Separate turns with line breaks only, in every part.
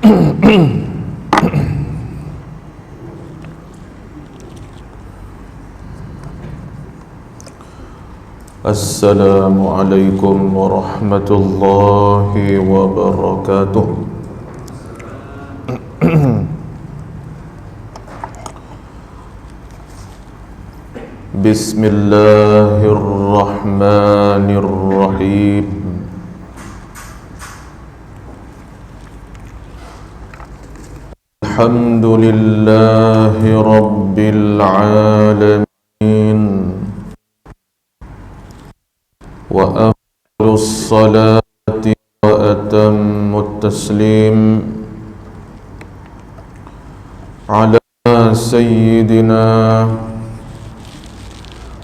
Assalamualaikum warahmatullahi wabarakatuh. Bismillahirrahmanirrahim. Alhamdulillahi rabbil alamin. Wa afdalus salati wa atammut taslim ala sayyidina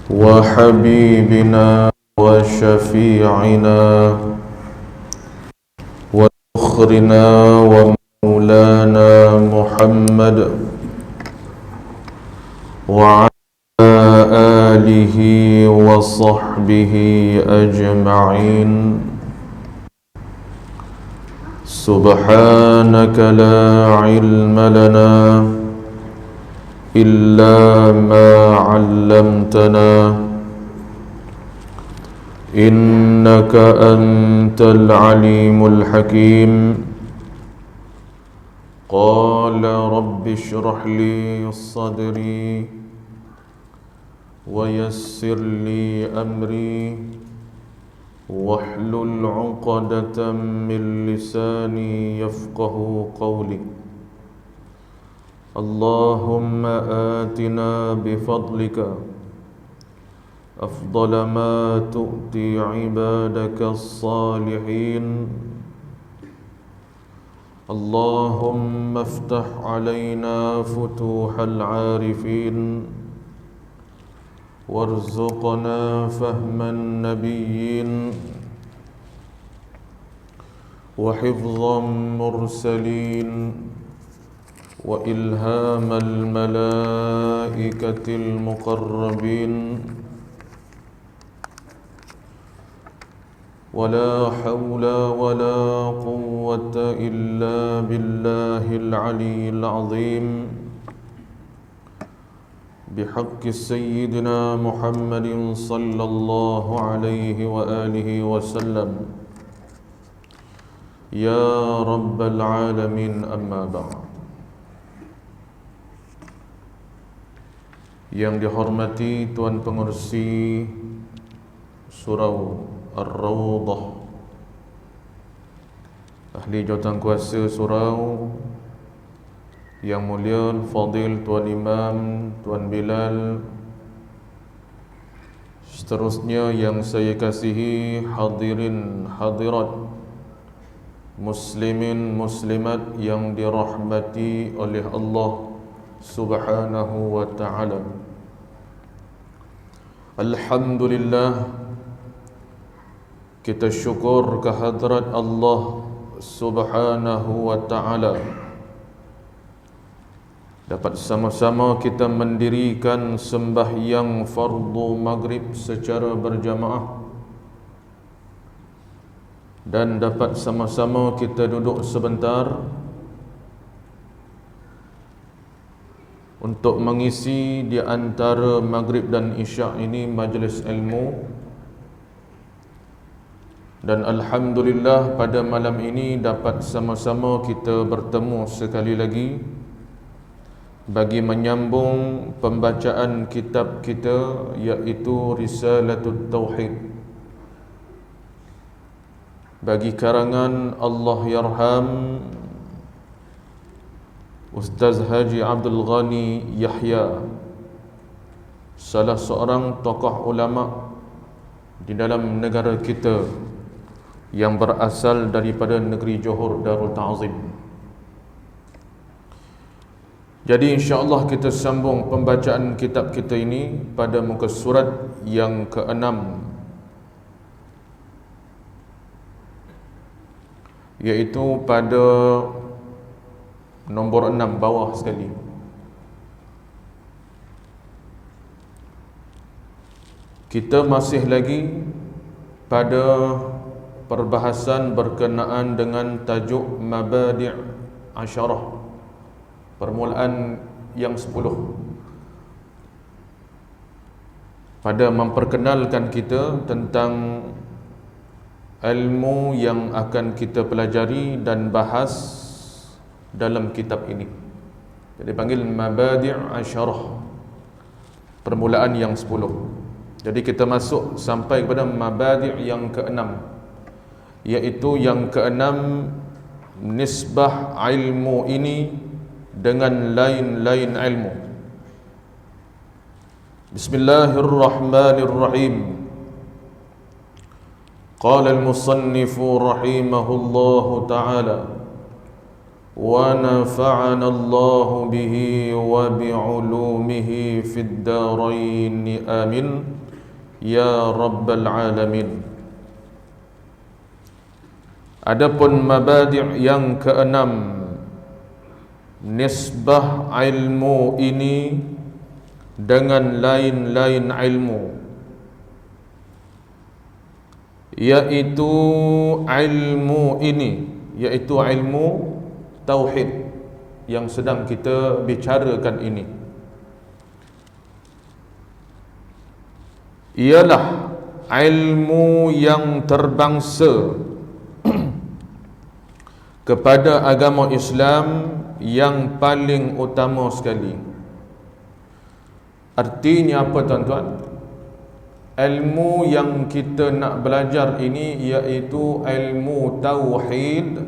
wa habibina wa syafi'ina wa ukhrina wa maulana Muhammad wa alihi wa sahbihi ajma'in. Subhanaka la ilma lana illa ma 'allamtana innaka antal alimul hakim. Qala rabbi shrah li sadri wa yassir li amri wahlul 'uqdatam min lisani yafqahu qawli. Allahumma atina bifadlika afdala ma tu'ti ibadaka as-salihin. Allahumma aftah alayna futuhal 'arifin warzuqna fahman nabiyyin wa hifdhan mursalin wa ilhamal malaikatil muqarrabin. Wala hawla wala quwwata illa billahil aliyyil azim. Bihaqqi sayyidina Muhammadin sallallahu alaihi wa alihi wasallam. Ya rabbal alamin, amma ba'd. Yang dihormati Tuan Pengerusi Surau Ar-Rawdah, Ahli Jawatankuasa Surau, Yang Mulia Fadil Tuan Imam Tuan Bilal, seterusnya yang saya kasihi hadirin hadirat, muslimin muslimat yang dirahmati oleh Allah Subhanahu wa ta'ala. Alhamdulillah, kita syukur kehadrat Allah Subhanahu wa ta'ala dapat sama-sama kita mendirikan sembahyang fardu maghrib secara berjamaah, dan dapat sama-sama kita duduk sebentar untuk mengisi di antara maghrib dan isyak ini majlis ilmu. Dan alhamdulillah pada malam ini dapat sama-sama kita bertemu sekali lagi bagi menyambung pembacaan kitab kita, iaitu Risalatul Tauhid bagi karangan Allahyarham Ustaz Haji Abdul Ghani Yahya, salah seorang tokoh ulama di dalam negara kita yang berasal daripada negeri Johor Darul Ta'zim. Jadi insya-Allah kita sambung pembacaan kitab kita ini pada muka surat yang ke-6, iaitu pada nombor 6 bawah sekali. Kita masih lagi pada perbahasan berkenaan dengan tajuk Mabadi' asyarah, permulaan yang 10, pada memperkenalkan kita tentang ilmu yang akan kita pelajari dan bahas dalam kitab ini. Jadi panggil Mabadi' Asyarah, permulaan yang 10. Jadi kita masuk sampai kepada Mabadi' yang ke-6, iaitu yang ke-6, nisbah ilmu ini dengan lain-lain ilmu. Bismillahirrahmanirrahim. Qala al-musannif rahimahullahu ta'ala, wa nafa'ana Allah bihi wa bi'ulumihi fid darain, amin ya rabbal alamin. Adapun mabadi' yang ke-6, nisbah ilmu ini dengan lain-lain ilmu, yaitu ilmu ini, yaitu ilmu tauhid yang sedang kita bicarakan ini, ialah ilmu yang terbangsa kepada agama Islam yang paling utama sekali. Artinya apa tuan-tuan? Ilmu yang kita nak belajar ini iaitu ilmu tauhid,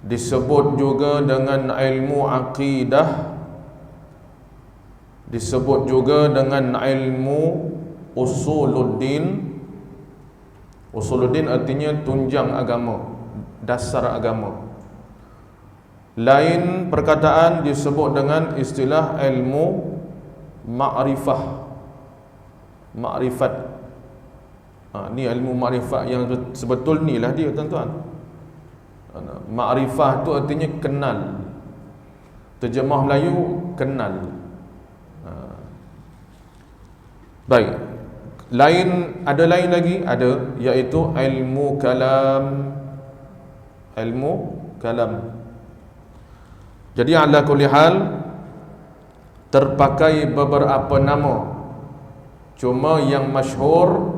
disebut juga dengan ilmu akidah, disebut juga dengan ilmu usuluddin. Usuluddin artinya tunjang agama, dasar agama. Lain perkataan disebut dengan istilah ilmu ma'rifat. Ni ilmu ma'rifat yang sebetul ni lah dia tuan-tuan. Ma'rifah tu artinya kenal. Terjemah Melayu kenal. Baik. Ada lain lagi, ada, iaitu ilmu kalam. Ilmu kalam. Jadi ala kulli hal terpakai beberapa nama. Cuma yang masyhur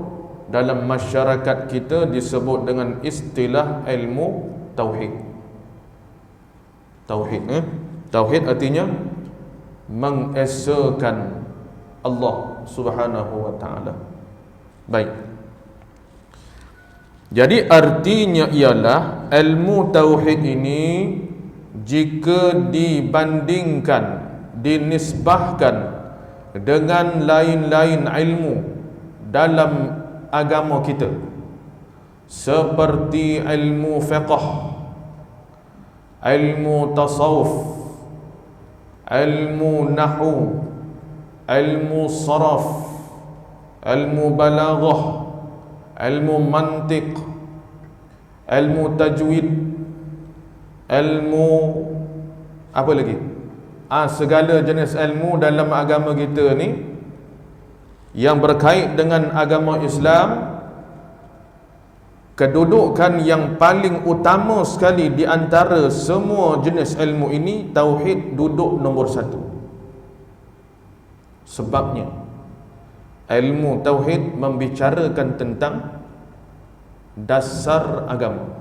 dalam masyarakat kita disebut dengan istilah ilmu tauhid. Tauhid artinya mengesakan Allah Subhanahu wa taala. Baik. Jadi artinya ialah ilmu tauhid ini jika dibandingkan, dinisbahkan dengan lain-lain ilmu dalam agama kita, seperti ilmu fiqh, ilmu tasawuf, ilmu nahwu, ilmu saraf, ilmu balaghah, ilmu mantiq, ilmu tajwid, ilmu apa lagi? Segala jenis ilmu dalam agama kita ni yang berkait dengan agama Islam, kedudukan yang paling utama sekali di antara semua jenis ilmu ini, tauhid duduk nombor 1. Sebabnya ilmu tauhid membicarakan tentang dasar agama.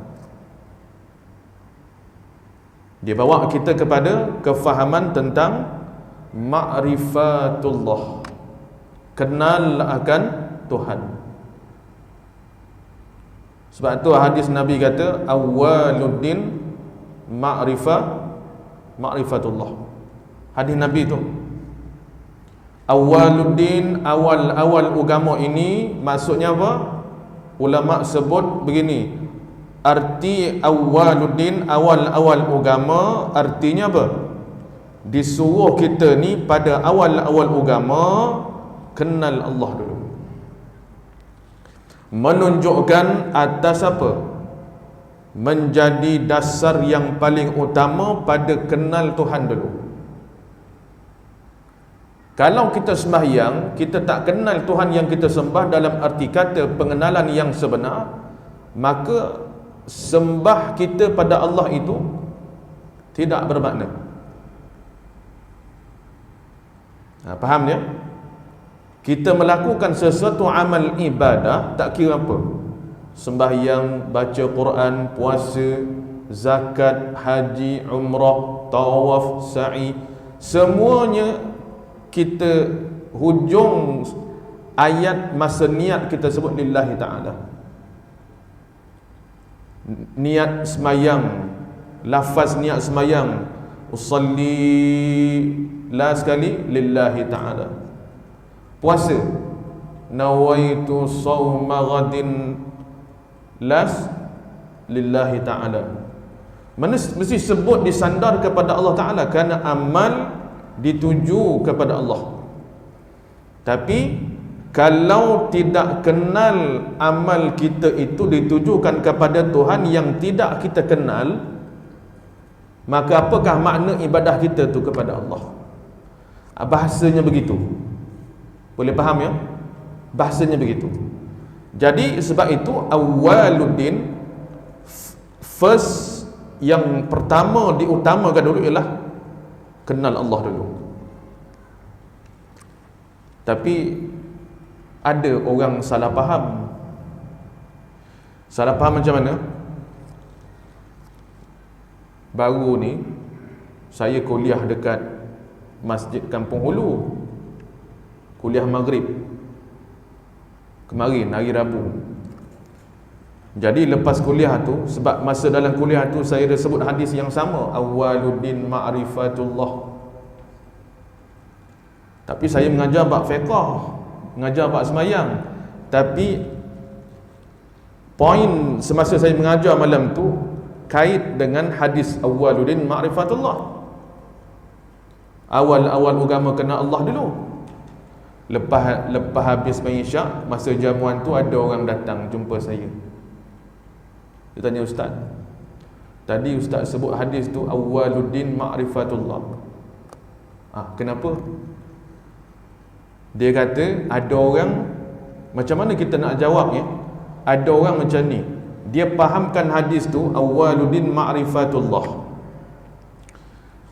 Dia bawa kita kepada kefahaman tentang ma'rifatullah, kenal akan Tuhan. Sebab tu hadis Nabi kata awwaluddin ma'rifatullah. Hadis Nabi tu awwaluddin, awal agama ini maksudnya apa? Ulama sebut begini, arti awwaluddin, awal agama, artinya apa? Disuruh kita ni pada awal agama kenal Allah dulu. Menunjukkan atas apa? Menjadi dasar yang paling utama pada kenal Tuhan dulu. Kalau kita sembahyang, kita tak kenal Tuhan yang kita sembah dalam arti kata pengenalan yang sebenar, maka sembah kita pada Allah itu tidak bermakna. Faham dia? Kita melakukan sesuatu amal ibadah, tak kira apa, sembahyang, baca Quran, puasa, zakat, haji, umrah, tawaf, sa'i, semuanya kita hujung ayat masa niat kita sebut lillahi ta'ala. Niat semayang, lafaz niat semayang, usalli la sekali lillahi ta'ala. Puasa, nawaitu sawma ghadin las lillahi ta'ala. Mesti sebut disandar kepada Allah Ta'ala, kerana amal dituju kepada Allah. Tapi kalau tidak kenal amal kita itu ditujukan kepada Tuhan yang tidak kita kenal, maka apakah makna ibadah kita tu kepada Allah? Bahasanya begitu. Boleh faham ya? Bahasanya begitu. Jadi sebab itu awwaluddin, first, yang pertama diutamakan dulu ialah kenal Allah dulu. Tapi ada orang salah faham. Salah faham macam mana? Baru ni saya kuliah dekat Masjid Kampung Hulu, kuliah maghrib kemarin, hari Rabu. Jadi lepas kuliah tu, sebab masa dalam kuliah tu saya dah sebut hadis yang sama, awwaluddin ma'rifatullah. Tapi saya mengajar bab fiqh, mengajar bab semayang. Tapi poin semasa saya mengajar malam tu kait dengan hadis awwaluddin ma'rifatullah. Awal-awal agama kenal Allah dulu. Lepas habis isyak, masa jamuan tu ada orang datang jumpa saya. Dia tanya, ustaz, tadi ustaz sebut hadis tu awwaluddin ma'rifatullah. Kenapa? Dia kata ada orang, macam mana kita nak jawabnya? Ada orang macam ni, dia fahamkan hadis tu awwaluddin ma'rifatullah.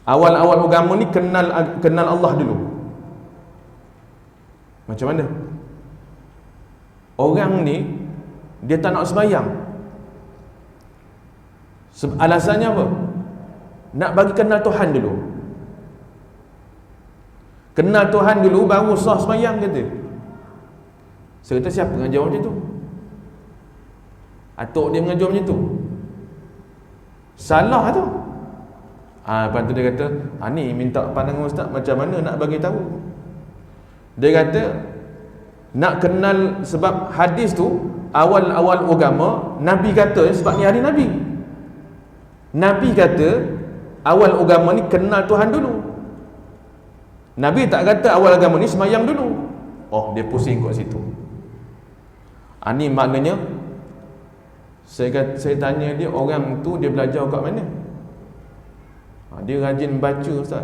Awal-awal agama ni kenal Allah dulu. Macam mana? Orang ni dia tak nak sembahyang. Alasannya apa? Nak bagi kenal Tuhan dulu. Kenal Tuhan dulu baru sah sembahyang, kata. Saya kata, siapa mengajar macam tu? Atuk dia mengajar macam tu. Salah tu. Lepas tu dia kata, ni minta pandangan ustaz, macam mana nak bagi tahu? Dia kata, nak kenal, sebab hadis tu awal-awal agama Nabi kata, sebab ni hari Nabi. Nabi kata awal agama ni kenal Tuhan dulu. Nabi tak kata awal agama ni semayang dulu. Dia pusing kat situ. Ni maknanya, saya tanya dia, orang tu dia belajar kat mana? Dia rajin baca, ustaz.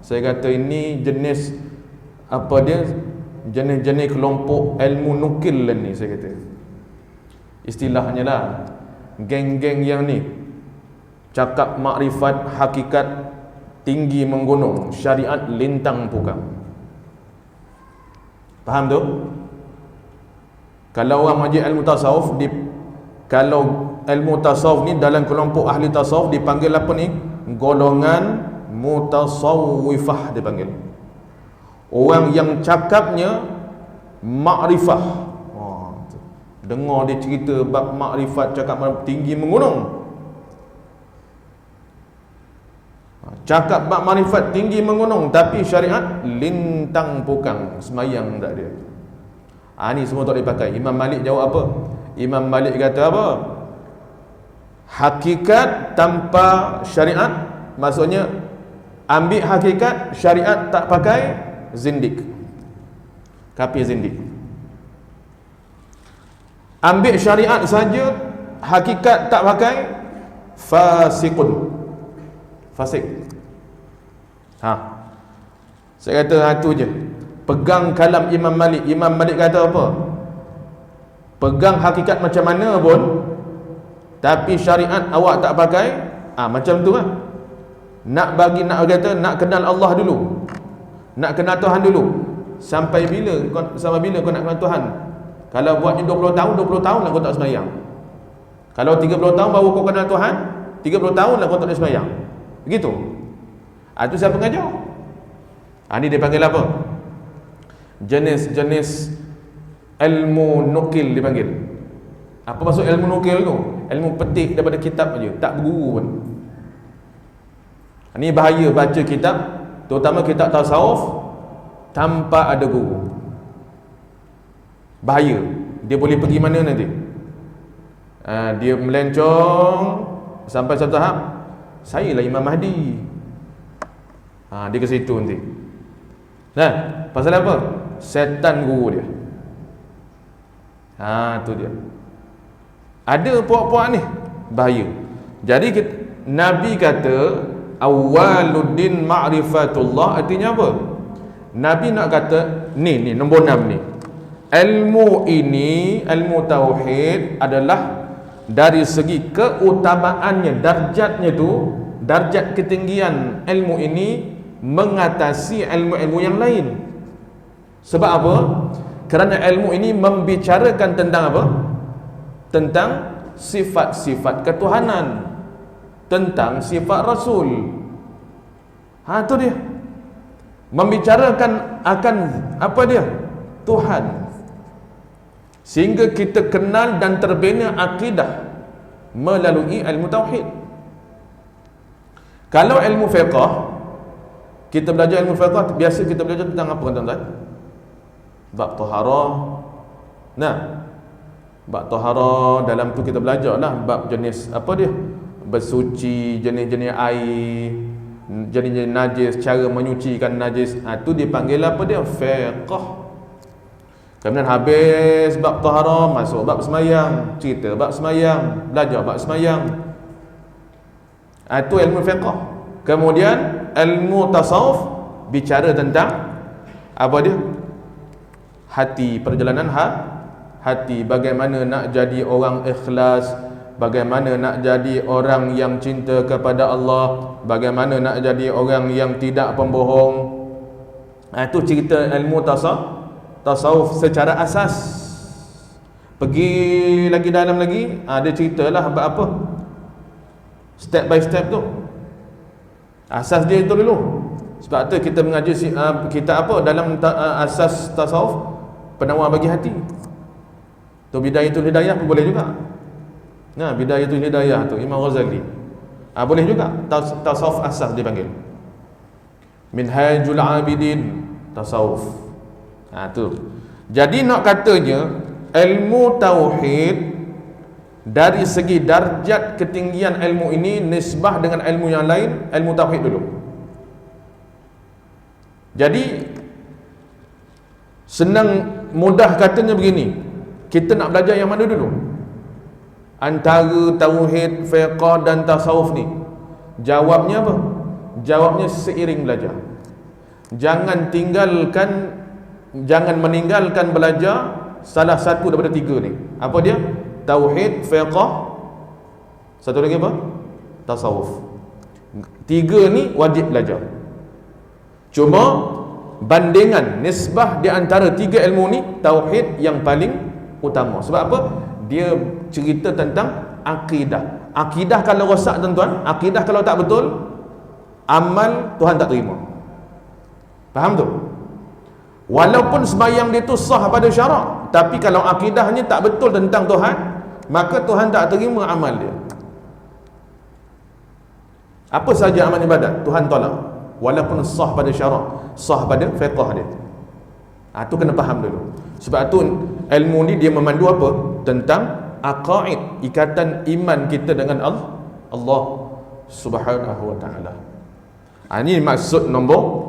Saya kata ini jenis apa dia? Jenis-jenis kelompok ilmu nukil lah ni, saya kata. Istilahnya lah, geng-geng yang ni cakap makrifat hakikat tinggi menggunung, syariat lintang pukang. Faham tu? Kalau orang mengaji ilmu tasawuf, kalau ilmu tasawuf ni dalam kelompok ahli tasawuf dipanggil apa ni? Golongan mutasawwifah dipanggil. Orang yang cakapnya makrifah. Dengar dia cerita bab makrifat, cakap tinggi menggunung. Cakap bab makrifat tinggi menggunung, tapi syariat lintang pukang, semayang tak ada. Ni semua tak boleh pakai. Imam Malik jawab apa? Imam Malik kata apa? Hakikat tanpa syariat, maksudnya ambil hakikat, syariat tak pakai, zindik, kafir zindik. Ambil syariat saja, hakikat tak pakai, fasikun, fasik. Saya kata tu je. Pegang kalam Imam Malik. Imam Malik kata apa? Pegang hakikat macam mana pun, tapi syariat awak tak pakai, macam tu kan. Nak kata nak kenal Allah dulu, nak kenal Tuhan dulu. Sampai bila kau nak kenal Tuhan? Kalau buatnya 20 tahun lah kau tak sembahyang. Kalau 30 tahun baru kau kenal Tuhan, 30 tahun lah kau tak boleh sembahyang. Begitu. Itu siapa mengajar? Ini dia panggil apa? Jenis-jenis ilmu nukil dipanggil. Apa maksud ilmu nukil tu? Ilmu petik daripada kitab aja, tak berguru pun. Ini bahaya baca kitab, terutama kitab tasawuf tanpa ada guru. Bahaya. Dia boleh pergi mana nanti? Dia melencong sampai satu tahap, saya lah Imam Mahdi. Dia ke situ nanti. Nah, pasal apa? Setan guru dia. Tu dia. Ada puak-puak ni, bahaya. Jadi Nabi kata awwaluddin ma'rifatullah, artinya apa? Nabi nak kata ni nombor 6 ni. Ilmu ini, ilmu tauhid adalah dari segi keutamaannya, darjatnya tu, darjat ketinggian ilmu ini mengatasi ilmu-ilmu yang lain. Sebab apa? Kerana ilmu ini membicarakan tentang apa? Tentang sifat-sifat ketuhanan, tentang sifat Rasul. Tu dia. Membicarakan akan apa dia? Tuhan. Sehingga kita kenal dan terbina akidah melalui ilmu tauhid. Kalau ilmu fiqh, kita belajar ilmu fiqh, biasa kita belajar tentang apa tuan-tuan? Bab taharah. Bab taharah, dalam tu kita belajarlah bab jenis apa dia? Bersuci, jenis-jenis air, jenis-jenis najis, cara menyucikan najis. Tu dipanggil apa dia? Fiqh. Kemudian habis bab taharah, masuk bab semayang, cerita bab semayang, belajar bab semayang. Itu ilmu fiqh. Kemudian ilmu tasawuf bicara tentang apa dia? Hati, perjalanan hati, bagaimana nak jadi orang ikhlas, bagaimana nak jadi orang yang cinta kepada Allah, bagaimana nak jadi orang yang tidak pembohong. Itu cerita ilmu tasawuf secara asas. Pergi lagi dalam lagi, dia ceritalah apa step by step tu. Asas dia itu dulu. Sebab tu kita mengaji kita apa dalam asas tasawuf, penawar bagi hati. Tu Bidayatul Hidayah pun boleh juga. Bidayatul Hidayah tu Imam Ghazali. Boleh juga. Tasawuf asas dipanggil. Minhajul Abidin, tasawuf. Tu. Jadi nak katanya ilmu tauhid dari segi darjat ketinggian ilmu ini nisbah dengan ilmu yang lain, ilmu tauhid dulu. Jadi senang mudah katanya begini, kita nak belajar yang mana dulu? Antara tauhid, fiqh dan tasawuf ni. Jawabnya apa? Jawabnya seiring belajar. Jangan meninggalkan belajar salah satu daripada 3 ni. Apa dia? Tauhid, fiqh, satu lagi apa? Tasawuf. 3 ni wajib belajar. Cuma bandingan nisbah di antara 3 ilmu ni, tauhid yang paling utama. Sebab apa? Dia cerita tentang akidah. Akidah kalau rosak tuan-tuan, akidah kalau tak betul, amal Tuhan tak terima. Faham tu? Walaupun sembahyang dia tu sah pada syarak, tapi kalau akidahnya tak betul tentang Tuhan, maka Tuhan tak terima amal dia. Apa saja amal ibadat Tuhan tolak, walaupun sah pada syarak, sah pada fiqh dia. Tu kena faham dulu. Sebab tu ilmu ni dia memandu apa? Tentang aqaid, ikatan iman kita dengan Allah Subhanahu wa taala. Ini maksud nombor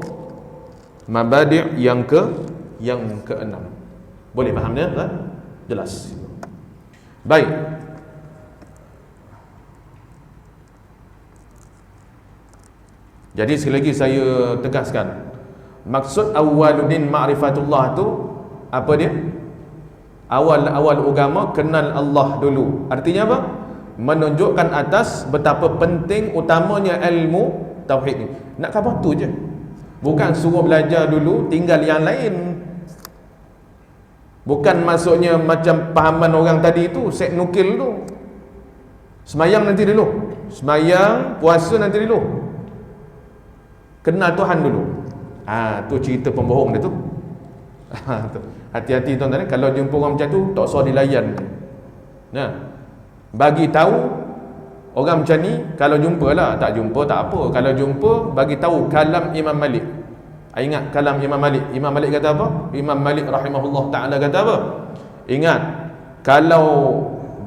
mabadi' yang ke-6. Boleh faham dia? Jelas. Baik. Jadi sekali lagi saya tegaskan, maksud awwaluddin ma'rifatullah tu apa dia? Awal agama kenal Allah dulu. Artinya apa? menunjukkan atas betapa penting utamanya ilmu tauhid ni. Nak khabar tu je, bukan suruh belajar dulu tinggal yang lain. Bukan maksudnya macam pahaman orang tadi tu, set nukil tu. Semayang nanti dulu, semayang, puasa nanti dulu, kenal Tuhan dulu. Tu cerita pembohong dia tu. Hati-hati tuan-tuan, kalau jumpa orang macam tu tak usah dilayan. Bagi tahu orang macam ni, kalau jumpa lah, tak jumpa tak apa. Kalau jumpa, bagi tahu kalam Imam Malik. Ingat kalam Imam Malik. Imam Malik kata apa? Imam Malik rahimahullah ta'ala kata apa? Ingat, kalau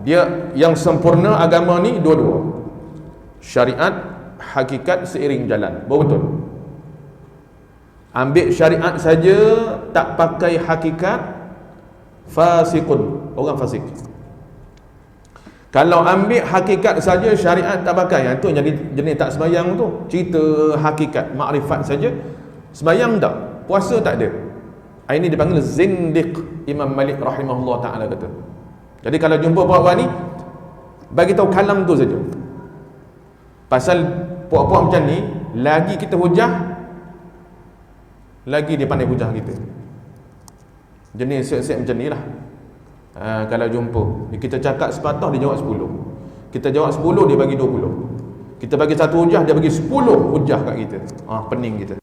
dia yang sempurna agama ni dua-dua, syariat, hakikat seiring jalan. Betul. Ambil syariat saja tak pakai hakikat, fasiqun, orang fasik. Kalau ambil hakikat saja syariat tak pakai, yang tu jadi jenis tak sembahyang tu. Cerita hakikat, makrifat saja, sembahyang tak, puasa tak ada. Ini dipanggil zindiq. Imam Malik rahimahullah ta'ala kata. Jadi kalau jumpa puak-puak ni, bagi tahu kalam tu saja. Pasal puak-puak macam ni, lagi kita hujah, lagi dia pandai hujah kita. Jenis set-set macam ni lah. Kalau jumpa, kita cakap sepatah, dia jawab 10. Kita jawab 10, dia bagi 20. Kita bagi satu hujah, dia bagi 10 hujah kat kita. Pening kita.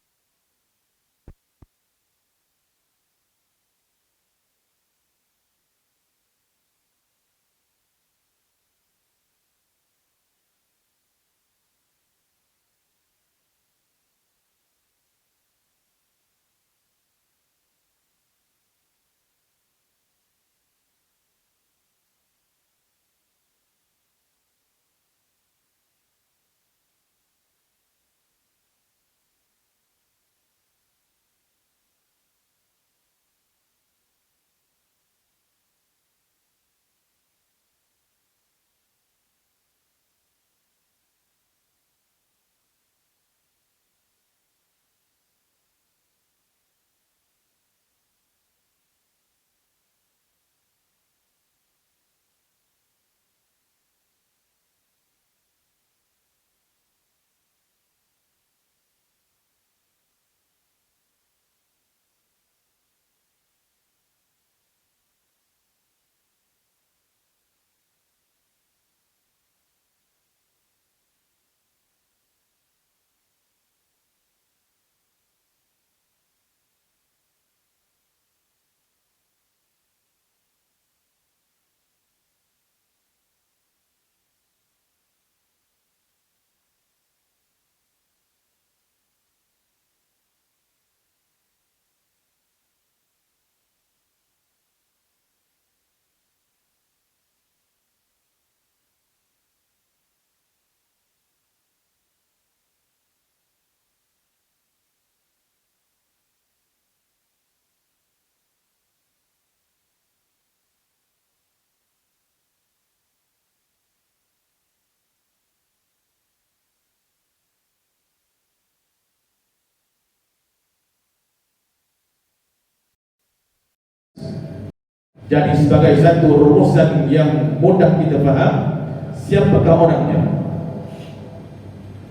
Jadi sebagai satu rumusan yang mudah kita faham, siapakah orangnya?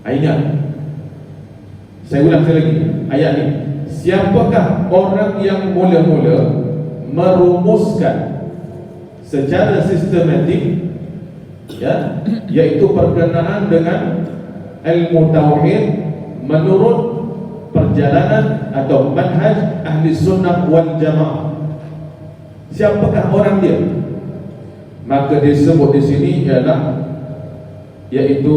Ingat, saya ulang sekali lagi ayat ini. Siapakah orang yang mula-mula merumuskan secara sistematik, iaitu berkenaan dengan ilmu tauhid menurut perjalanan atau manhaj ahli sunnah wal jamaah? Siapakah orang dia? Maka disebut di sini ialah, iaitu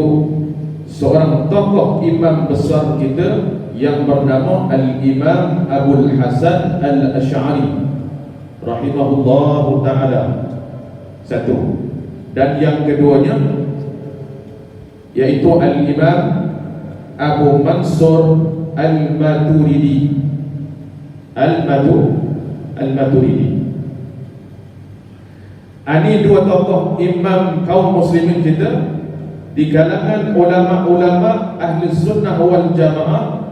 seorang tokoh imam besar kita yang bernama Al-Imam Abul Hasan Al-Asy'ari rahimahullahu ta'ala. Satu. Dan yang keduanya yaitu Al-Imam Abu Mansur Al-Maturidi. Al-Maturidi. Ini dua tokoh imam kaum muslimin kita di kalangan ulama-ulama ahli sunnah wal jamaah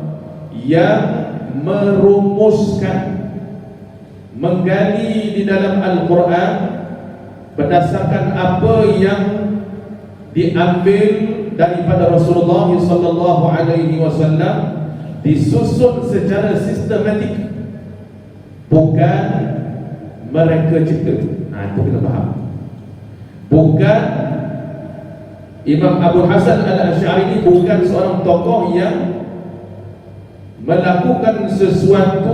yang merumuskan, menggali di dalam Al-Quran berdasarkan apa yang
diambil daripada Rasulullah sallallahu alaihi wasallam, disusun secara sistematik, bukan mereka cipta. Itu kena faham. Bukan Imam Abu Hasan Al-Asy'ari ini bukan seorang tokoh yang melakukan sesuatu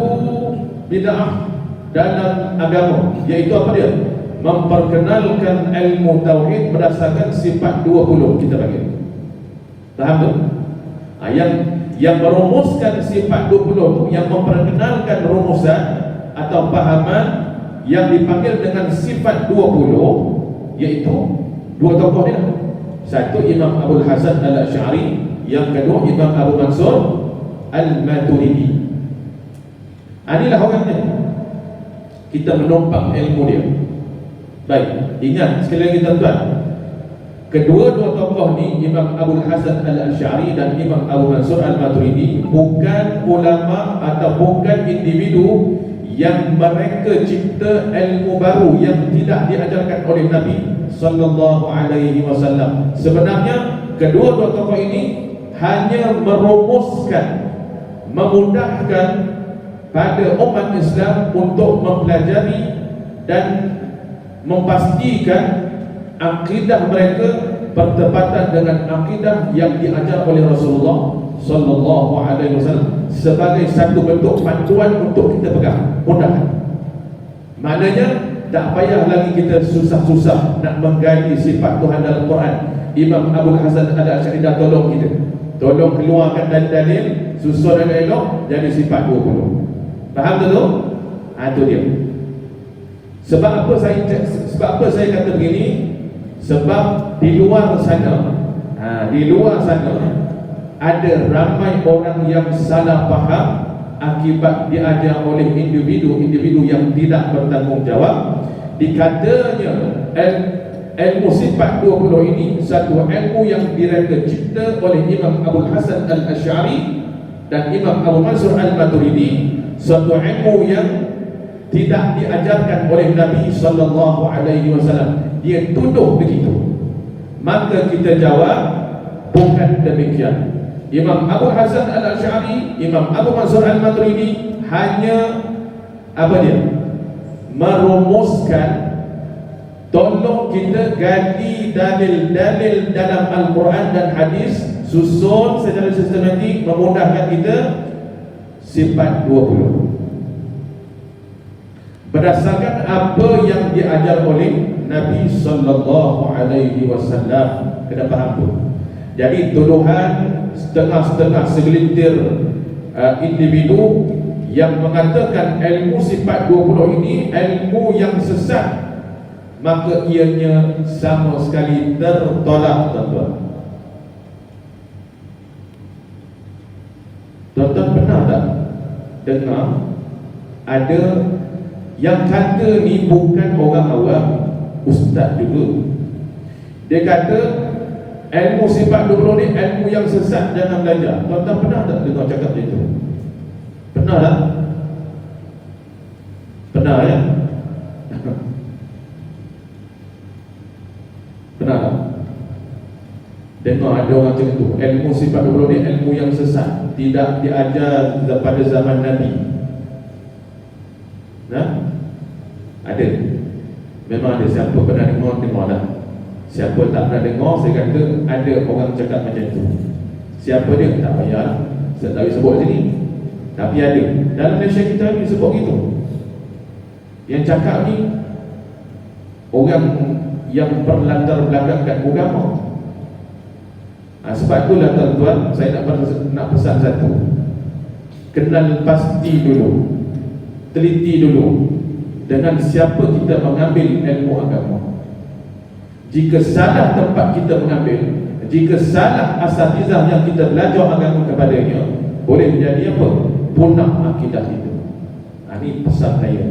bid'ah dalam agama, iaitu apa dia? Memperkenalkan ilmu tauhid berdasarkan sifat 20 kita panggil. Faham tu? Yang merumuskan sifat 20 tu, yang memperkenalkan rumusan atau pahaman yang dipanggil dengan sifat 20, iaitu dua tokoh dia. Satu Imam Abu Hasan Al-Asy'ari, yang kedua Imam Abu Mansur Al-Maturidi. Inilah orangnya. Kita menumpang ilmu dia. Baik, ingat sekali lagi tuan-tuan, kedua-dua tokoh ni, Imam Abu Hasan Al-Asy'ari dan Imam Abu Mansur Al-Maturidi, bukan ulama atau bukan individu yang mereka cipta ilmu baru yang tidak diajarkan oleh Nabi sallallahu alaihi wasallam. Sebenarnya kedua-dua tokoh ini hanya merumuskan, memudahkan pada umat Islam untuk mempelajari dan memastikan akidah mereka bertepatan dengan akidah yang diajar oleh Rasulullah sallallahu alaihi wasallam, sebagai satu bentuk panduan untuk kita pegang, mudah. Maknanya tak payah lagi kita susah-susah nak menggali sifat Tuhan dalam Quran. Imam Abu Hasan Al-Asy'ari dah tolong kita, tolong keluarkan dalil-dalil, susun dengan elok jadi sifat 20. Faham tu? Itu dia. Sebab apa saya kata begini? Sebab di luar sana, ada ramai orang yang salah faham akibat diajar oleh individu-individu yang tidak bertanggungjawab. Dikatanya ilmu sifat 20 ini satu ilmu yang direka cipta oleh Imam Abu Hasan Al-Asy'ari dan Imam Abu Mansur Al-Maturidi, suatu ilmu yang tidak diajarkan oleh Nabi sallallahu alaihi wasallam. Dia tuduh begitu. Maka kita jawab, bukan demikian. Imam Abu Hasan Al-Asy'ari, Imam Abu Mansur Al-Maturidi hanya apa dia? Merumuskan, tolong kita gali dalil-dalil dalam Al-Quran dan hadis, susun secara sistematik, memudahkan kita sifat 20 berdasarkan apa yang diajar oleh Nabi sallallahu alaihi wasallam. Kena faham tu. Jadi tuduhan setengah-setengah segelintir individu yang mengatakan ilmu sifat 20 ini ilmu yang sesat, maka ianya sama sekali tertolak, tuan-tuan. Tuan-tuan pernah tak dengar ada yang kata ni bukan orang awam, ustaz juga, dia kata ilmu sifat 20 ni ilmu yang sesat, jangan belajar. Tuan-tuan pernah tak dengar cakap itu? Pernah tak? Pernah ya? Pernah tak? Dengar ada orang macam itu, ilmu sifat 20 ni ilmu yang sesat, tidak diajar pada zaman Nabi. Ada. Memang ada. Siapa pernah dengar, dengar lah. Siapa tak pernah dengar, saya kata ada orang cakap macam tu. Siapa dia? Tak payah, saya tak boleh sebut sini, tapi ada. Dalam Malaysia kita ni sebut gitu. Yang cakap ni orang yang berlatar belakangkan agama. Sebab itulah tuan-tuan, saya nak pesan satu. Kenal pasti dulu, teliti dulu dengan siapa kita mengambil ilmu agama. Jika salah tempat kita mengambil, jika salah asatizah yang kita belajar agama kepadanya, boleh menjadi apa? Punah akidah itu. Ini pesan saya.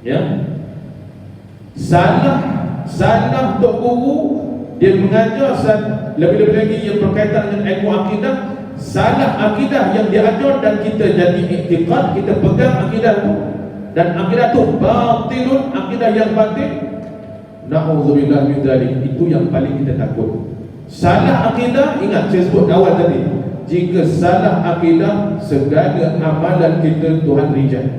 Ya. Salah tok guru, dia mengajar lebih-lebih lagi yang berkaitan dengan ilmu akidah, salah akidah yang diajar dan kita jadi iktiqad, kita pegang akidah itu, dan akidah itu batilun, akidah yang batil, Na'udzubillah min dzalik. Itu yang paling kita takut. Salah akidah, ingat saya sebut awal tadi, jika salah akidah, segala amalan kita Tuhan reject,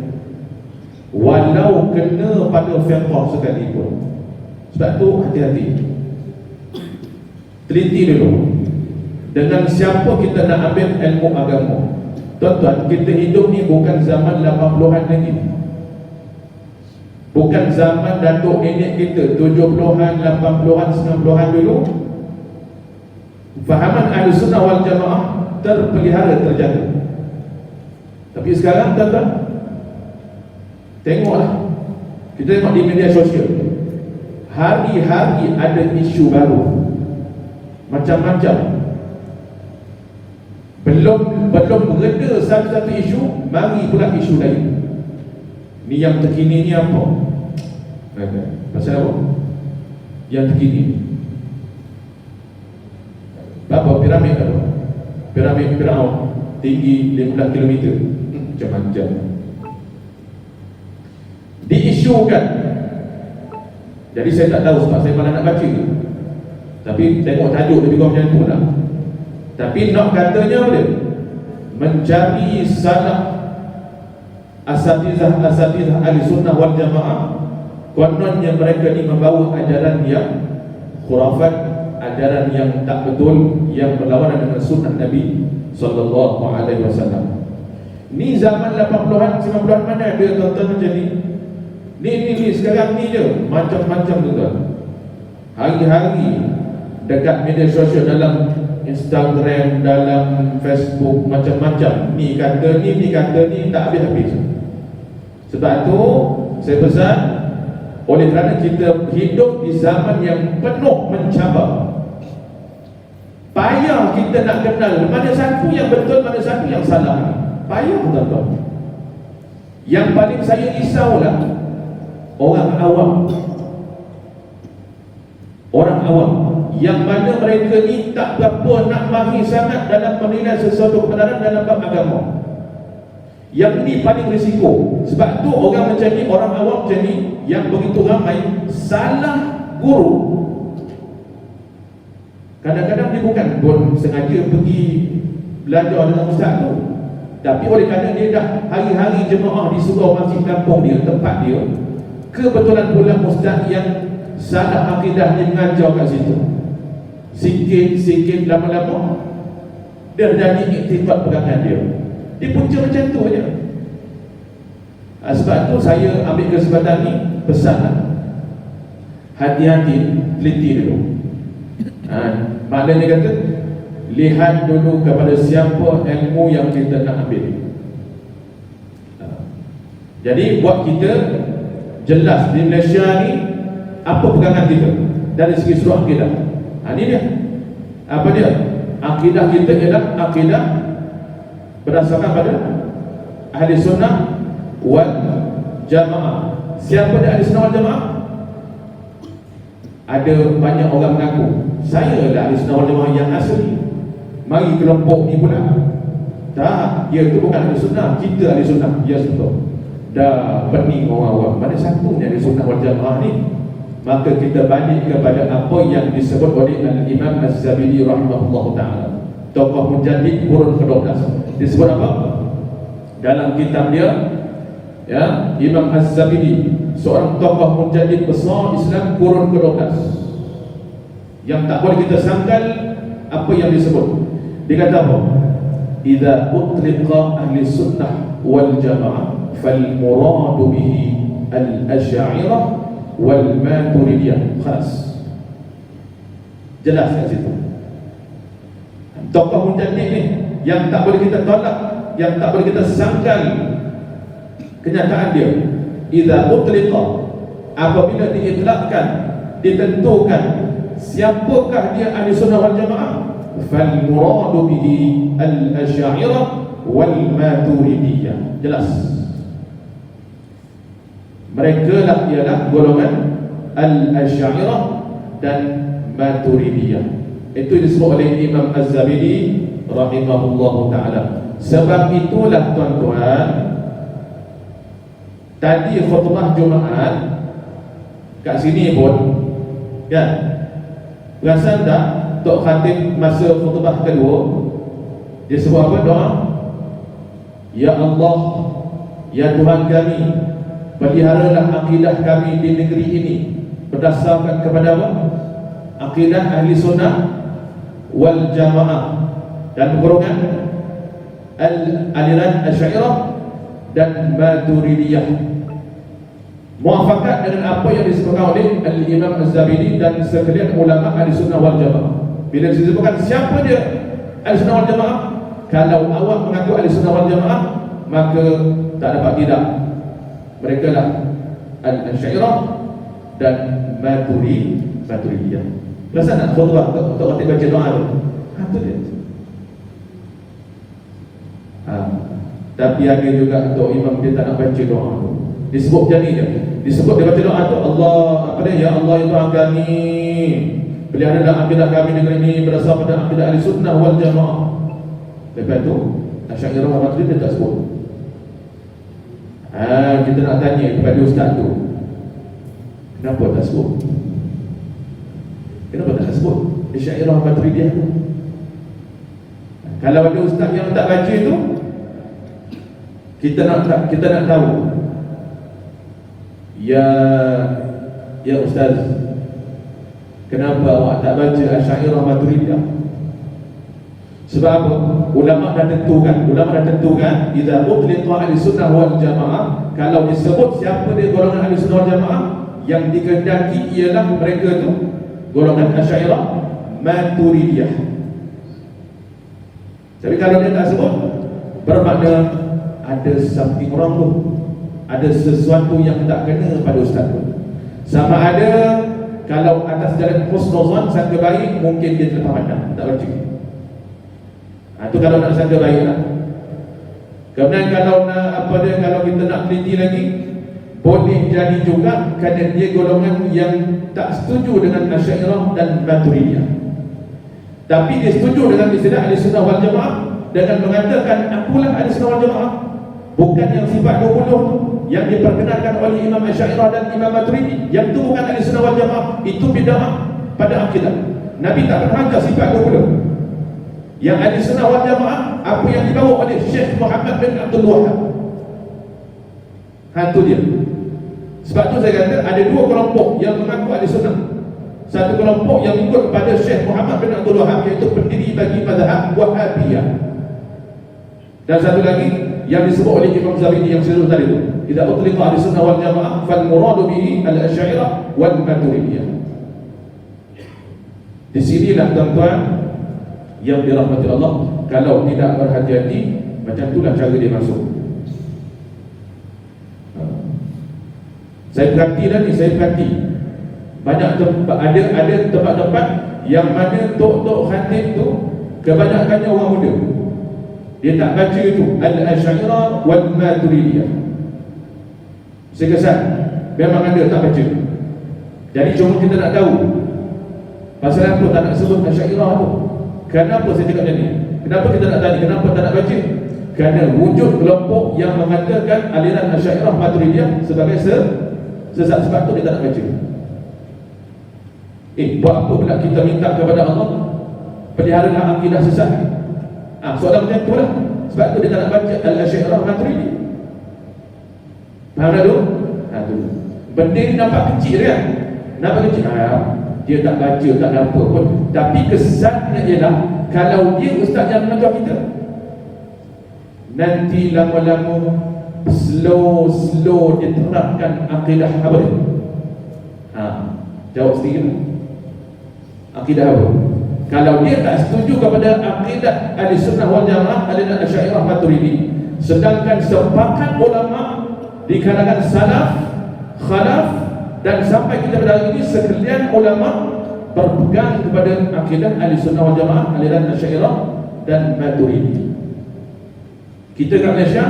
walau kena pada fiqh sekalipun. Sebab tu hati-hati, teliti dulu dengan siapa kita nak ambil ilmu agama. Tuan-tuan, kita hidup ni bukan zaman 80-an lagi, bukan zaman datuk nenek kita 70-an, 80-an, 90-an dulu. Fahaman ahli sunnah wal jamaah terpelihara, terjaga. Tapi sekarang tuan-tuan, tengoklah, kita tengok di media sosial, hari-hari ada isu baru, macam-macam. Belum bereda satu-satu isu, mari pula isu lain. Ni yang terkini ni apa? Pasal apa? Yang terkini apa? Piramid apa? Piramid Firaun tinggi 15 km. Macam-macam diisukan. Jadi saya tak tahu sebab saya malah nak baca, tapi tengok tajuk lebih kurang macam tu lah. Tapi nak katanya apa dia? Mencari salah asatizah ahli sunnah wal jamaah. Kononnya mereka ni membawa ajaran yang khurafat, ajaran yang tak betul, yang berlawanan dengan sunnah Nabi sallallahu alaihi wasallam. Ni zaman 80-an, 90-an mana ada tuan-tuan macam ni? Ni sekarang ni je macam-macam tuan-tuan. Hari-hari dekat media sosial, dalam Instagram, dalam Facebook, macam-macam. Ni kata ni kata ni, tak habis-habis. Sebab tu saya pesan, oleh kerana kita hidup di zaman yang penuh mencabar, payah kita nak kenal mana satu yang betul, mana satu yang salah. Payah tuan-tuan. Yang paling saya risaulah orang awam. Orang awam yang mana mereka ni tak berapa nak mahir sangat dalam menilai sesuatu kebenaran dalam bab agama. Yang ini paling risiko. Sebab tu orang macam ni, orang awam macam ni, yang begitu ramai salah guru. Kadang-kadang dia bukan pun sengaja pergi belajar dengan ustaz tu, tapi oleh kerana dia dah hari-hari jemaah di surau masjid kampung dia, tempat dia, kebetulan pula ustaz yang salah akidah dia mengajar kat situ. Sikit-sikit lama-lama dia jadi iktifat pegangan dia. Dia punca macam tu aja. Sebab tu saya ambil kesempatan ni pesan, hati-hati, teliti dulu. Maknanya kata, lihat dulu kepada siapa ilmu yang kita nak ambil. Jadi buat kita jelas di Malaysia ni apa pegangan kita dari segi surah akidah. Ini dia. Apa dia? Akidah kita ialah akidah berdasarkan pada ahli sunnah wal jamaah. Siapa dia ahli sunnah wal jamaah? Ada banyak orang mengaku saya adalah ahli sunnah wal jamaah yang asli. Mari kelompok ni pula. Tak, dia tu bukan ahli sunnah, kita ahli sunnah. Ya betul. Dah pening orang awam. Mana satunya ahli sunnah wal jamaah ni? Maka kita balik kepada apa yang disebut oleh Al-Imam Az-Zabidi rahimahullah ta'ala, tokoh mujaddid kurun ke-12. Disebut apa? Dalam kitab dia, ya, Imam Az-Zabidi, seorang tokoh mujaddid besar Islam kurun ke-12, yang tak boleh kita sangkal apa yang disebut. Dia kata apa? Idza utliqa ahli sunnah wal jamaah fal muradu bihi al-asy'ariyah wal maturidiyah. Khalas, jelas kat situ. Tokoh mujaddid ni yang tak boleh kita tolak, yang tak boleh kita sangkal kenyataan dia. Idza utliqa, apabila diitlaqkan, ditentukan siapakah dia ahli sunnah wal jamaah, fal muradu bihi al asy'ariyah wal maturidiyah. Jelas, mereka lah ialah golongan al-asy'ariyah dan maturidiyah. Itu disebut oleh Imam Az-Zabidi rahimahullahu ta'ala. Sebab itulah tuan-tuan, tadi khutbah Jumaat kat sini pun Kan? Perasan tak Tok Khatib masa khutbah kedua dia sebut apa doa? Ya Allah, ya Tuhan kami, peliharalah akidah kami di negeri ini berdasarkan kepada apa? Akidah ahli sunnah wal jamaah dan golongan aliran Asy'ariyah dan Maturidiyah, muafakat dengan apa yang disebutkan oleh Al-Imam Az-Zabidi dan sekalian ulama ahli sunnah wal jamaah. Bila disebutkan siapa dia ahli sunnah wal jamaah, kalau awak mengaku ahli sunnah wal jamaah, maka tak dapat tidak, mereka lah Al-Asy'ariyah dan Maturidiyah. Perasan tak khutbah Tok Khatib baca doa tu? Itu dia. Tapi ada juga Tok Imam dia tak nak baca doa tu. Disebut jadi je. Disebut dia baca doa tu, Allah apa dia? Ya Allah ya Tuhan kami, peliharalah akidah kami negeri ini berdasarkan pada akidah ahli sunnah wal jamaah. Lepas tu Asy'ariyah wa Maturidiyah dia tak sebut. Kita nak tanya kepada ustaz tu, kenapa tak sebut? Kenapa tak sebut Asy'ariyah Maturidiyah tu? Kalau ada ustaz yang tak baca tu, kita nak tahu. Ya ustaz, kenapa awak tak baca Asy'ariyah Maturidiyah? Sebab apa? Ulama dah tentukan idza utliqa ahli sunnah wal jamaah, kalau disebut siapa dia golongan ahli sunnah wal jamaah, yang dikehendaki ialah mereka tu golongan Asy'ariyah Maturidiyah. Tapi kalau dia tak sebut, bermakna ada something wrong tu, ada sesuatu yang tak kena pada ustaz tu. Sama ada kalau atas jalan husnuzan, sangka baik, mungkin dia terlepas pandang, tak baca. Itu kalau nak sangka baik lah. Kemudian kalau kalau kita nak teliti lagi, boleh jadi juga kerana dia golongan yang tak setuju dengan Asy'ariyah dan Maturidiyah, tapi dia setuju dengan istilah ahli sunnah wal jamaah dengan mengatakan akulah ahli sunnah wal jamaah, bukan yang sifat 20 yang diperkenalkan oleh Imam Asy'ariyah dan Imam Maturidi. Yang itu bukan ahli sunnah wal jamaah, itu bid'ah pada akidah. Nabi tak pernah hantar sifat 20. Yang ahli sunnah wal jamaah apa yang dibawa oleh Syekh Muhammad bin Abdul Wahhab. Itu dia. Sebab tu saya kata ada dua kelompok yang mengaku ahli sunnah. Satu kelompok yang ikut kepada Syekh Muhammad bin Abdul Wahhab, iaitu pendiri bagi mazhab Wahhabiyah. Dan satu lagi yang disebut oleh Imam Zabidi yang saya sebut tadi itu, idza utliqa ahli sunnah wal jamaah fal muradu bihi al-Asy'ariyah wal Maturidiyah. Di sinilah tuan-tuan yang dirahmati Allah, kalau tidak berhati-hati, macam itulah cara dia masuk. Saya perhati banyak tempat, ada tempat-tempat yang mana Tok Khatib tu kebanyakannya orang muda. Dia tak baca itu Al-Asy'ariyah wal Maturidiyah. Saya kesan memang ada tak baca. Jadi cuma kita nak tahu pasal apa tak nak sebut Asy'ariyah tu. Kenapa saya cakap macam ni? Kenapa kita nak tanya? Kenapa tak nak baca? Kerana wujud kelompok yang mengatakan aliran Asy'ariyah Maturidiyah sebagai sesat, sebab tu dia tak nak baca. Buat apa pula kita minta kepada Allah peliharalah akidah sesat? Soalan macam tu lah. Sebab tu dia tak nak baca Al-Asy'ariyah Maturidi. Faham tak tu? Tu benda ni nampak kecil kan? Nampak kecil, dia tak baca, tak ada apa pun. Tapi kesannya ialah kalau dia ustaz yang mengajar kita, nanti lama-lama slow dia terapkan akidah apa dia? Jawab sendiri lah. Akidah apa? Kalau dia tak setuju kepada akidah ahli sunnah wal jamaah, aliran Asy'ariyah Maturidi, sedangkan sepakat ulama di kalangan salaf, khalaf dan sampai kita pada hari ini sekalian ulama berpegang kepada akidah ahli sunnah wal jamaah, aliran Asy'ariyah dan Maturidi. Kita kat Malaysia,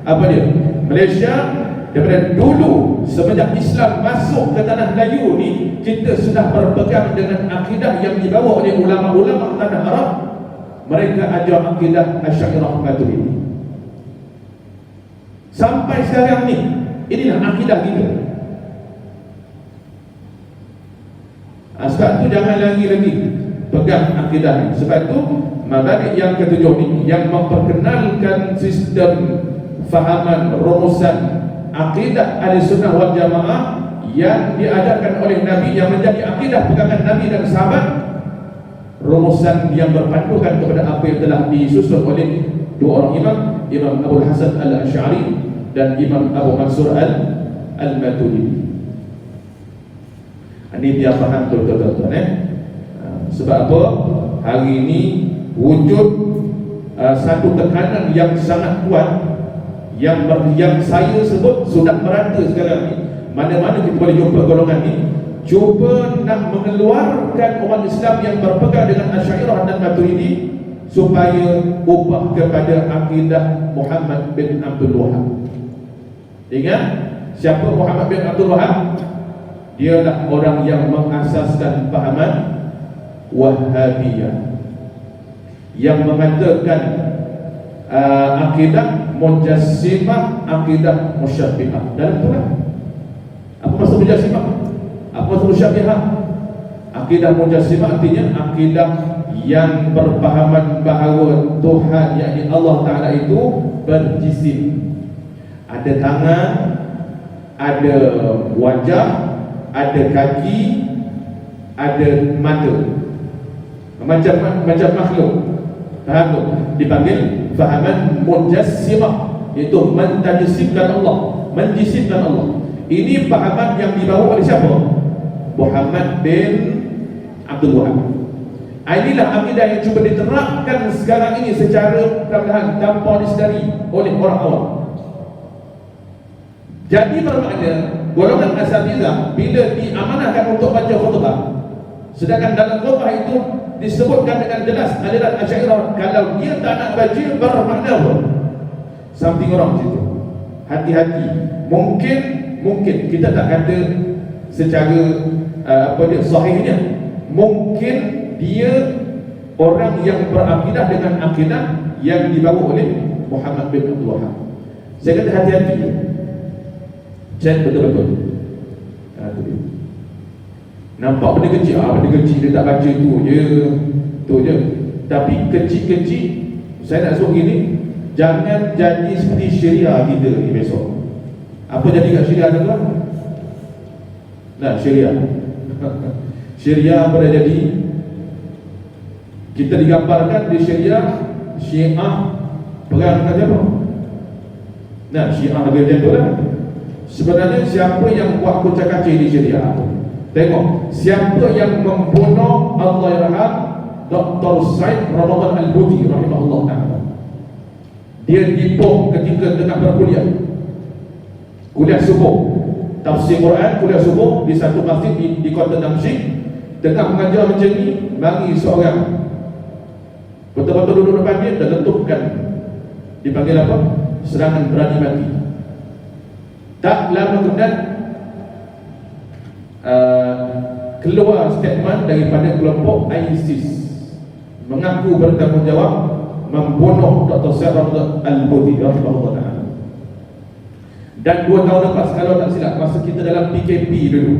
apa dia? Malaysia daripada dulu semenjak Islam masuk ke tanah Melayu ni, kita sudah berpegang dengan akidah yang dibawa oleh ulama-ulama tanah Arab. Mereka ajar akidah Asy'ariyah Maturidi sampai sekarang ni. Inilah akidah kita. Sebab tu jangan lagi pegang akidah ni. Sebab tu mabadi yang ketujuh ni yang memperkenalkan sistem fahaman rumusan akidah Ahlussunnah wal Jamaah yang diajarkan oleh Nabi, yang menjadi akidah pegangan Nabi dan sahabat, rumusan yang berpandukan kepada apa yang telah disusun oleh dua orang imam, Imam Abu Hasan Al-Asy'ari dan Imam Abu Mansur Al-Maturidi. Ini dia faham betul-betul sebab apa? Hari ini wujud satu tekanan yang sangat kuat yang saya sebut sudah merata sekarang ni. Mana-mana kita boleh jumpa golongan ni cuba nak mengeluarkan umat Islam yang berpegang dengan Asy'ariyah dan Maturidi supaya ubah kepada akidah Muhammad bin Abdul Wahhab. Ingat siapa Muhammad bin Abdul Wahhab? Dialah orang yang mengasaskan fahaman Wahhabiyah, yang mengatakan akidah Mujassimah, akidah Musyabbihah. Dalam Quran apa maksud Mujassimah? Apa maksud Musyabbihah? Akidah Mujassimah artinya akidah yang berpahaman bahawa Tuhan, yakni Allah Ta'ala itu berjisim, ada tangan, ada wajah, ada kaki, ada mata, macam makhluk. Faham tu? Dipanggil fahaman Mujassimah, iaitu mentajsimkan Allah, menjisimkan Allah. Ini fahaman yang dibawa oleh siapa? Muhammad bin Abdul Wahhab. Inilah akidah yang cuba diterapkan sekarang ini secara perlahan tanpa disedari oleh orang awam. Jadi bermakna golongan Asatizah bila diamanahkan untuk baca khutbah, sedangkan dalam khutbah itu disebutkan dengan jelas aliran Asy'ariyah, kalau dia tak nak baca bermakna apa? Something wrong situ. Hati-hati. Mungkin kita tak kata secara sahihnya, mungkin dia orang yang berakidah dengan akidah yang dibawa oleh Muhammad bin Abdul Wahhab. Saya kata hati-hati, cek betul-betul. Nampak benda kecil, benda kecil dia tak baca tu je. Tapi kecil-kecil, saya nak suruh gini, jangan jadi seperti Syariah kita ni besok. Apa jadi kat Syariah tuan? Nah, Syariah pada jadi, kita digambarkan di Syariah, Syiah perang dengan siapa? Nah, Syiah negara tu lah. Sebenarnya siapa yang buat kucak-kacir di Syariah? Tengok, siapa yang membunuh Allahyarham Dr. Said Ramadan Al-Buti rahimahullah ta'ala. Dia dibom ketika tengah berkuliah, kuliah subuh, tafsir Quran, kuliah subuh di satu masjid di kota Damsyik. Tengah mengajar macam ni, mari seorang betul-betul duduk depan dia dan letupkan, dipanggil apa? Serangan berani mati. Tak lama kemudian keluar statement daripada kelompok ISIS mengaku bertanggungjawab membunuh Dr. Said Al-Buti rahimahullah ta'ala. Dan 2 tahun lepas, kalau tak silap, masa kita dalam PKP dulu,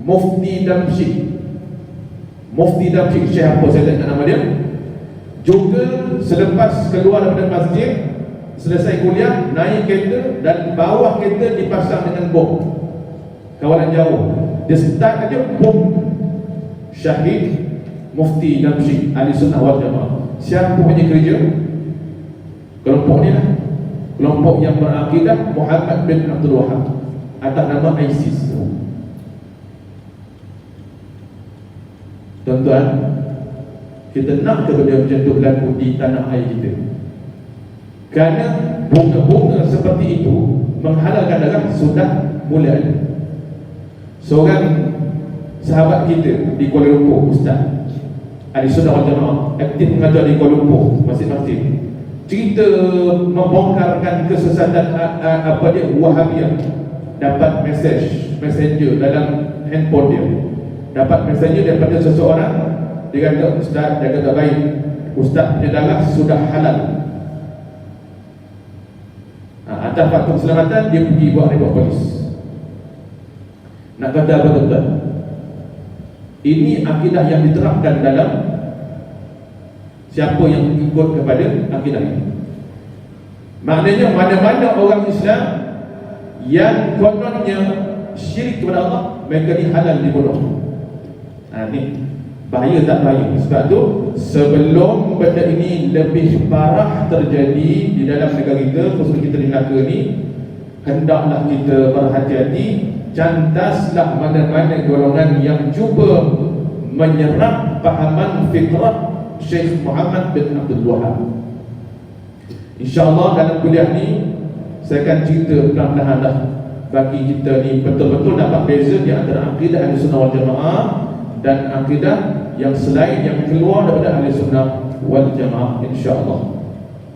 Mufti Damsyik, Syekh apa saya tak ingat nama dia, juga selepas keluar daripada masjid, selesai kuliah, naik kereta dan bawah kereta dipasang dengan bom kawalan jauh. Dia start aja, bom, syahid Mufti Damsyik Ahlussunnah wal Jamaah. Siapa punya kerja? Kelompok ni lah, kelompok yang berakidah Muhammad bin Abdul Wahhab atas nama ISIS. Tuan-tuan, kita nak kepada macam tu berlaku di tanah air kita, kerana bunga-bunga seperti itu menghalalkan darah sudah mula ada. Seorang sahabat kita di Kuala Lumpur, Ustaz Ahlussunnah wal Jamaah, aktif mengajar di Kuala Lumpur, masjid-masjid, cerita membongkarkan kesesatan Wahhabiyah. Dapat messenger dalam handphone dia, dapat messenger daripada seseorang. Dia kata, Ustaz, dia kata baik, Ustaz punya darah sudah halal. Atas faktor keselamatan, dia pergi buat report polis. Nak kata apa tuan-tuan? Ini akidah yang diterapkan dalam siapa yang ikut kepada akidah ini. Maknanya mana-mana orang Islam yang kononnya syirik kepada Allah, mereka ni halal dibunuh. Ni bahaya tak bahaya? Sebab tu sebelum benda ini lebih parah terjadi di dalam negara kita, khususnya kita di Melaka ni, hendaklah kita berhati-hati. Cantaslah mana-mana golongan yang cuba menyerap fahaman fikrah Syekh Muhammad bin Abdul Wahab. InsyaAllah dalam kuliah ni saya akan cerita perlahan-lahan dah, bagi kita ni betul-betul dapat beza di antara akidah Ahlussunnah wal Jamaah dan akidah yang selain, yang keluar daripada Ahlussunnah wal Jamaah, insyaAllah.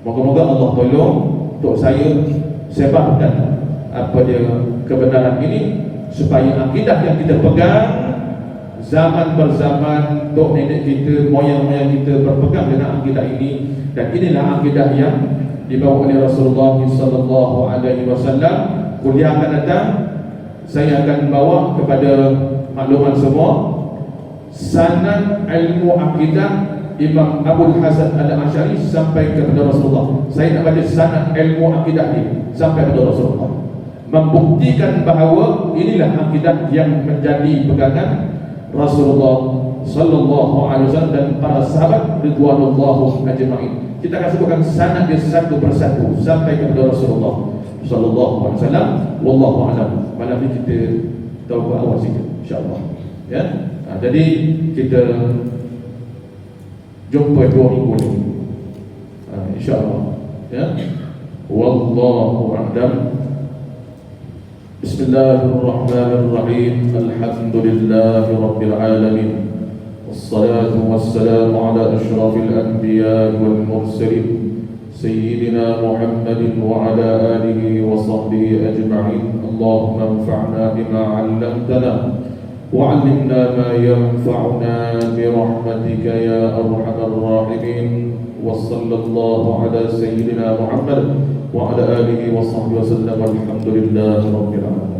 Moga-moga Allah tolong untuk saya sebarkan apa dia kebenaran ini, supaya akidah yang kita pegang zaman berzaman, tok nenek kita, moyang-moyang kita berpegang dengan akidah ini. Dan inilah akidah yang dibawa oleh Rasulullah sallallahu alaihi wasallam. Kuliah akan datang saya akan bawa kepada makluman semua sanad ilmu akidah Imam Abul Hasan Al-Asy'ari sampai kepada Rasulullah. Saya nak baca sanad ilmu akidah ini sampai kepada Rasulullah, membuktikan bahawa inilah akidah yang menjadi pegangan Rasulullah sallallahu alaihi wasallam dan para sahabat ridwanullah ajma'in. Kita akan sebutkan sanad dia satu persatu sampai kepada Rasulullah sallallahu alaihi wasallam. Wallahu a'lam. Malam ni kita tahu ke awal sikit insya-Allah. Ya. Jadi kita jumpa 2 minggu ni. Insya-Allah. Ya. Wallahu a'lam. Bismillahirrahmanirrahim. Alhamdulillahi rabbil alamin. Wassalatu wassalamu ala asyrafil anbiya wal mursalin sayyidina Muhammadin wa ala alihi wa sahbihi ajma'in. Allahumma anfa'na bima 'allamtana wa 'allimna ma yanfa'una bi rahmatika ya arhamar rahimin. Wa sallallahu ala sayyidina Muhammad wa ala alihi wa sahbihi wa sallam. Alhamdulillahi rabbil alamin.